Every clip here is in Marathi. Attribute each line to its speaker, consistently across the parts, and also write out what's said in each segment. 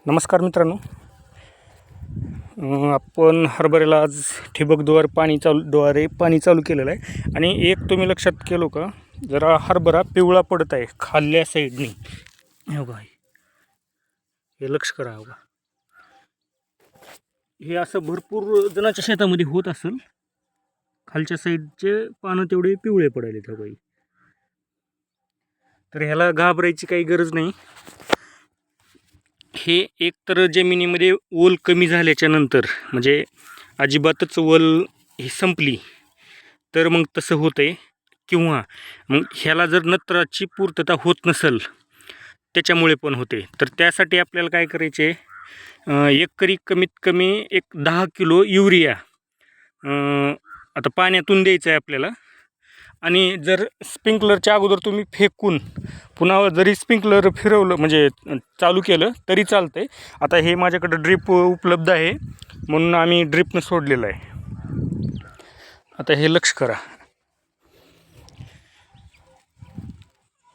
Speaker 1: नमस्कार मित्रांनो, आपण हरभऱ्याला आज ठिबकद्वारे पाणी चालू केलेलं आहे. आणि एक तुम्ही लक्षात केलो का, जरा हरभरा पिवळा पडत आहे खाल्ल्या साईडनी. हे बघा, हे लक्ष करा. बघा, हे असं भरपूर जणांच्या शेतामध्ये होत असेल. खालच्या साईडचे पानं तेवढे पिवळे पडायले त्या बाई. तर ह्याला घाबरायची काही गरज नाही. हे एकतर जमिनीमध्ये ओल कमी झाल्याच्या नंतर, म्हणजे अजिबातच ओल ही संपली तर मग तसं होतंय. किंवा मग ह्याला जर नत्राची पूर्तता होत नसेल त्याच्यामुळे पण होते. तर त्यासाठी आपल्याला काय करायचे, एकरी कमीत कमी 10 किलो युरिया आता पाण्यातून द्यायचं आहे आपल्याला. आणि जर स्प्रिंकलरच्या अगोदर तुम्ही फेकून पुन्हा जरी स्प्रिंकलर फिरवलं, म्हणजे चालू केलं तरी चालतंय. आता हे माझ्याकडे ड्रीप उपलब्ध आहे म्हणून आम्ही ड्रीपनं सोडलेलं आहे. आता हे लक्ष करा.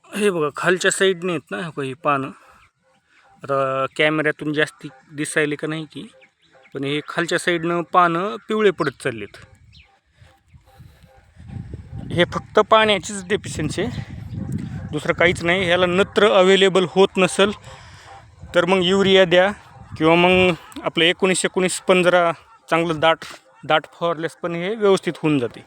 Speaker 1: हे बघा, खालच्या साईडने आहेत ना ही पानं. आता कॅमेऱ्यातून जास्ती दिसायले का नाही की, पण हे खालच्या साईडनं पानं पिवळे पडत चाललेत. हे फक्त पाण्याचीच डेफिशियन्सी आहे, दुसरं काहीच नाही. ह्याला नत्र अवेलेबल होत नसेल तर मग युरिया द्या, किंवा मग आपलं 19-19 पण जरा चांगलं दाट फवारल्यास पण हे व्यवस्थित होऊन जाते.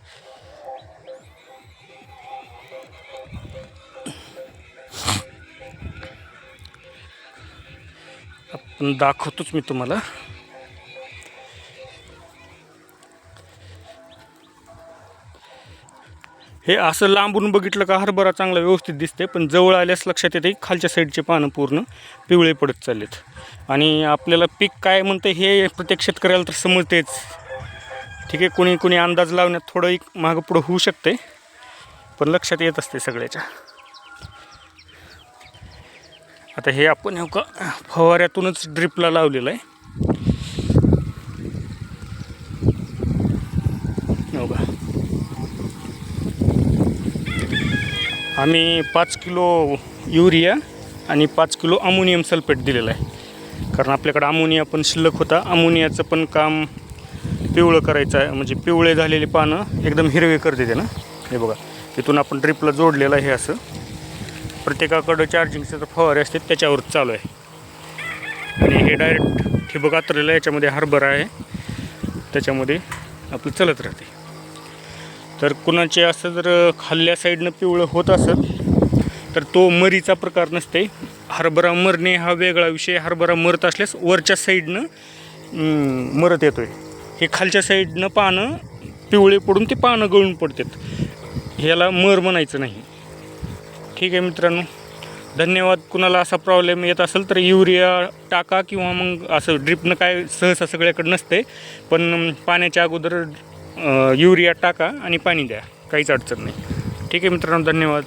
Speaker 1: आपण दाखवतोच मी तुम्हाला. हे असं लांबून बघितलं का हरभरा चांगला व्यवस्थित दिसते, पण जवळ आल्यास लक्षात येते खालच्या साईडचे पानं पूर्ण पिवळे पडत चाललेत. आणि आपल्याला पीक काय म्हणतं हे प्रत्येक शेतकऱ्याला तर समजतेच. ठीक आहे, कोणी अंदाज लावण्यात थोडं मागं पुढं होऊ शकते, पण लक्षात येत असते सगळ्याच्या. आता हे आपण हो का फवाऱ्यातूनच ड्रिपला लावलेलं आहे. हो का, आम्ही 5 किलो युरिया आणि 5 किलो अमोनियम सल्फेट दिलेलं आहे. कारण आपल्याकडं अमोनिया पण शिल्लक होता. अमोनियाचं पण काम पिवळं करायचं आहे, म्हणजे पिवळे झालेली पानं एकदम हिरवे करते ते ना. हे बघा, तिथून आपण ड्रिपला जोडलेलं आहे. हे असं प्रत्येकाकडं चार्जिंगचे तर फवारे असते त्याच्यावर चालू आहे. आणि हे डायरेक्ट ठिबक आतरलेलं आहे. याच्यामध्ये हरभरा आहे, त्याच्यामध्ये आपलं चलत राहते. तर कुणाचे असं जर खाल्ल्या साईडनं पिवळं होत असेल तर तो मरीचा प्रकार नसते. हरभरा मरणे हा वेगळा विषय. हरभरा मरत असल्यास वरच्या साईडनं मरत येतो आहे. हे खालच्या साईडनं पानं पिवळे पडून ते पानं गळून पडतात. ह्याला मर म्हणायचं नाही. ठीक आहे मित्रांनो, धन्यवाद. कुणाला असा प्रॉब्लेम येत असेल तर युरिया टाका, किंवा मग असं ड्रिपनं काय सहसा सगळ्याकडे नसते, पण पाण्याच्या अगोदर युरिया टाका आणि पाणी द्या, काहीच अडचण नाही. ठीक आहे मित्रांनो, धन्यवाद.